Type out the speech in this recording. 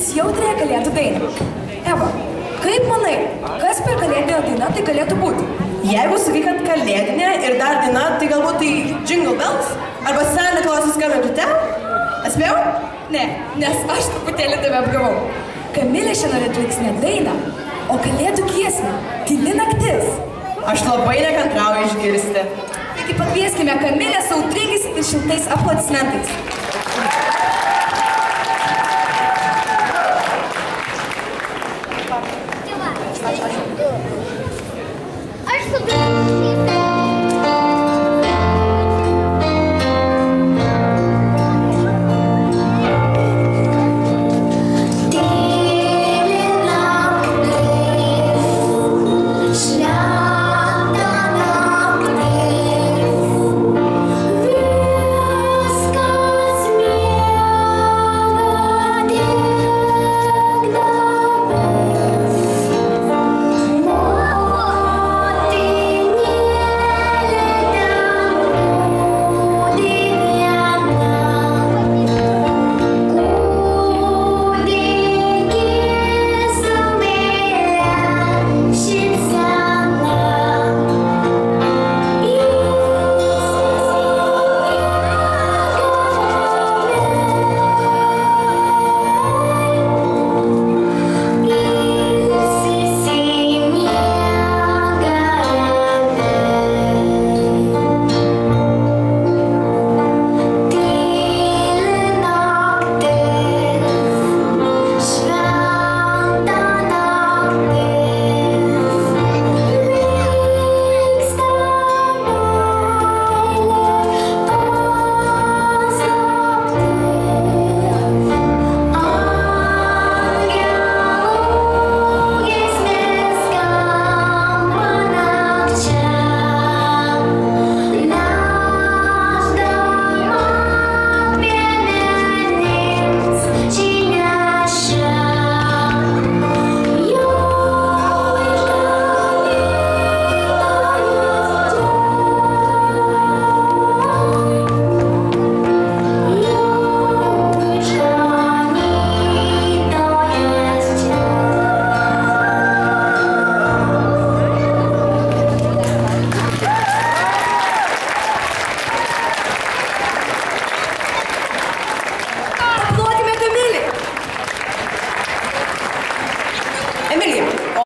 atliks jautrią kalėdų dainą. Eva, kaip manai, kas per kalėdinę dainą tai galėtų būti? Jeigu sakai, kad kalėdinė ir dar daina, tai galbūt tai Jingle Bells? Arba Santa Claus is coming to town? Atspėjau? Ne, nes aš truputėlį tave apgavau. Kamilė šiandien atliks ne dainą, o kalėdų giesmę Tyli naktis. Aš labai nekantrauju išgirsti. Taigi pakvieskime Kamilę su audringais ir šiltais aplodismentais.